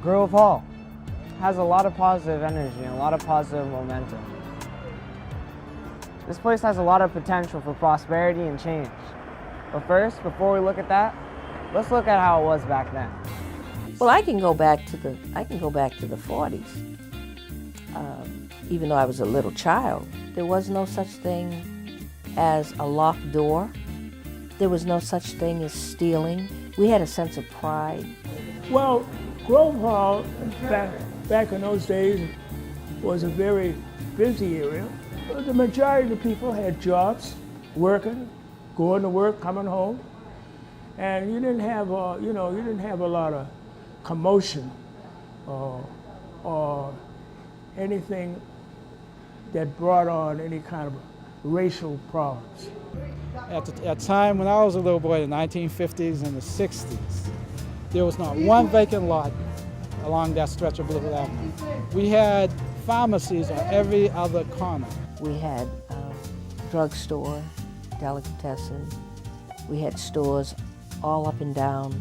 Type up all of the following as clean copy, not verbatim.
Grove Hall has a lot of positive energy and a lot of positive momentum. This place has a lot of potential for prosperity and change. But first, before we look at that, let's look at how it was back then. Well, I can go back to the 40s. Even though I was a little child, there was no such thing as a locked door. There was no such thing as stealing. We had a sense of pride. Well, Grove Hall, back in those days, was a very busy area. The majority of the people had jobs, working, going to work, coming home, and you didn't have a lot of commotion or anything that brought on any kind of racial problems. At the time when I was a little boy, in the 1950s and the 60s, there was not one vacant lot along that stretch of Blue Hill Avenue. We had pharmacies on every other corner. We had drugstore, delicatessen. We had stores all up and down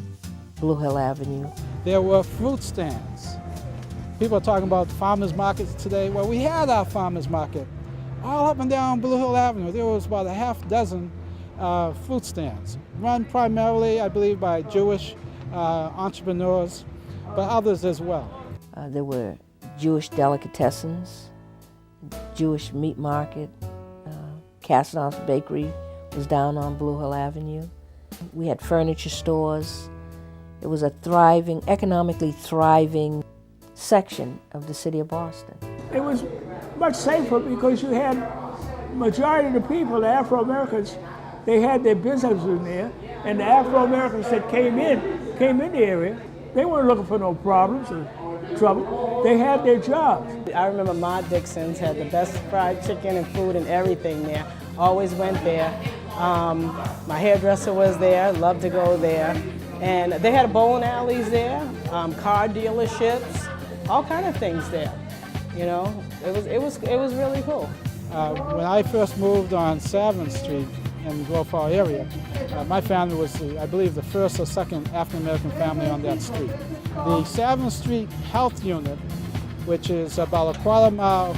Blue Hill Avenue. There were fruit stands. People are talking about farmers markets today. Well, we had our farmers market all up and down Blue Hill Avenue. There was about a half dozen fruit stands, run primarily, I believe, by Jewish entrepreneurs, but others as well. There were Jewish delicatessens, Jewish meat market. Castanoff's Bakery was down on Blue Hill Avenue. We had furniture stores. It was a thriving, economically thriving section of the city of Boston. It was much safer because you had majority of the people, the Afro-Americans, they had their businesses in there, and the Afro-Americans that came in the area, they weren't looking for no problems or trouble. They had their jobs. I remember Ma Dixon's had the best fried chicken and food and everything there. Always went there. My hairdresser was there, loved to go there. And they had bowling alleys there, car dealerships, all kind of things there. You know, it was really cool. When I first moved on Tavern Street in the Grove Hall area, my family was, I believe, the first or second African-American family on that street. The Tavern Street Health Unit, which is about a quarter mile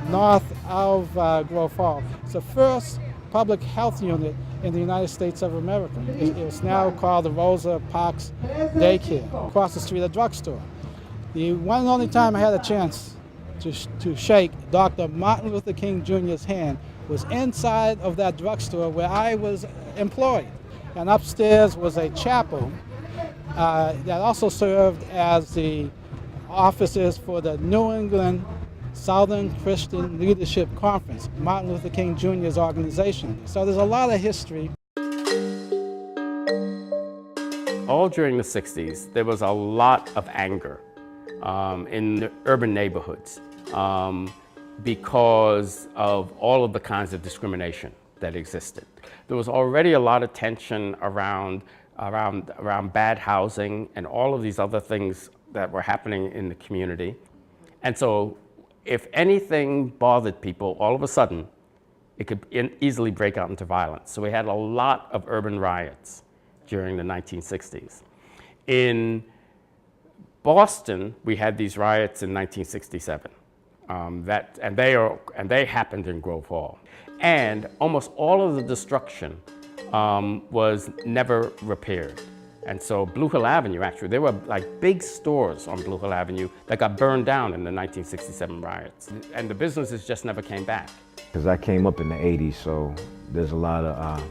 north of Grove Hall, is the first public health unit in the United States of America. It's now called the Rosa Parks Daycare, across the street, a drugstore. The one and only time I had a chance to shake Dr. Martin Luther King Jr.'s hand was inside of that drugstore where I was employed. And upstairs was a chapel that also served as the offices for the New England Southern Christian Leadership Conference, Martin Luther King Jr.'s organization. So there's a lot of history. All during the 60s, there was a lot of anger in the urban neighborhoods because of all of the kinds of discrimination that existed. There was already a lot of tension around bad housing and all of these other things that were happening in the community. And so if anything bothered people, all of a sudden, it could easily break out into violence. So we had a lot of urban riots during the 1960s. In Boston, we had these riots in 1967. And they happened in Grove Hall. And almost all of the destruction was never repaired. And so Blue Hill Avenue, actually, there were like big stores on Blue Hill Avenue that got burned down in the 1967 riots. And the businesses just never came back. Because I came up in the 80s, so there's a lot of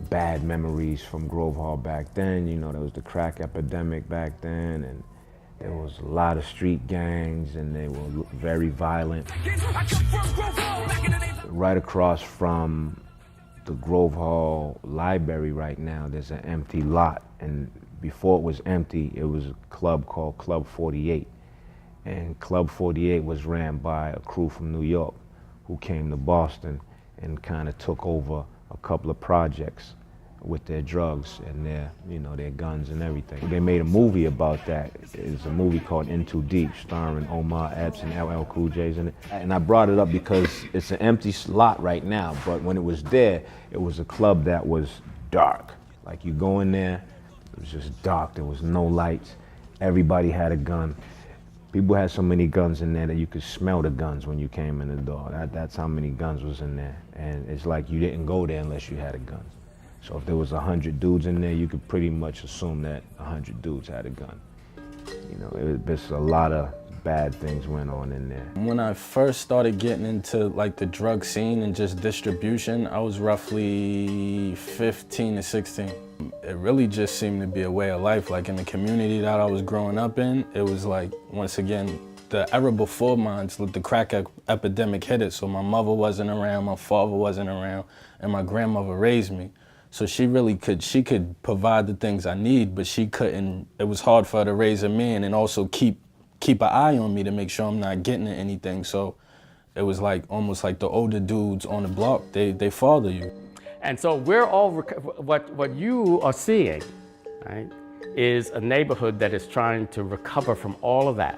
bad memories from Grove Hall back then. You know, there was the crack epidemic back then, and there was a lot of street gangs, and they were very violent. Right across from the Grove Hall Library right now, there's an empty lot, and before it was empty, it was a club called Club 48. And Club 48 was ran by a crew from New York who came to Boston and kind of took over a couple of projects with their drugs and their guns and everything. They made a movie about that. It's a movie called In Too Deep, starring Omar Epps and LL Cool J's in it. And I brought it up because it's an empty lot right now, but when it was there, it was a club that was dark. Like you go in there, it was just dark, there was no lights, Everybody had a gun. People had so many guns in there that you could smell the guns when you came in the door. That's how many guns was in there. And it's like you didn't go there unless you had a gun. So if there was 100 dudes in there, you could pretty much assume that 100 dudes had a gun. You know, it was just a lot of bad things went on in there. When I first started getting into like the drug scene and just distribution, I was roughly 15 to 16. It really just seemed to be a way of life. Like in the community that I was growing up in, it was like, once again, the era before mine, the crack epidemic hit it. So my mother wasn't around, my father wasn't around, and my grandmother raised me. So she could provide the things I need, but she couldn't, it was hard for her to raise a man and also keep an eye on me to make sure I'm not getting into anything. So it was like almost like the older dudes on the block, they father you. And so we're all, what you are seeing, right, is a neighborhood that is trying to recover from all of that.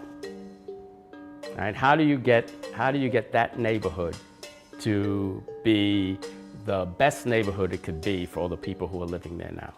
Right? How do you get that neighborhood to be the best neighborhood it could be for all the people who are living there now?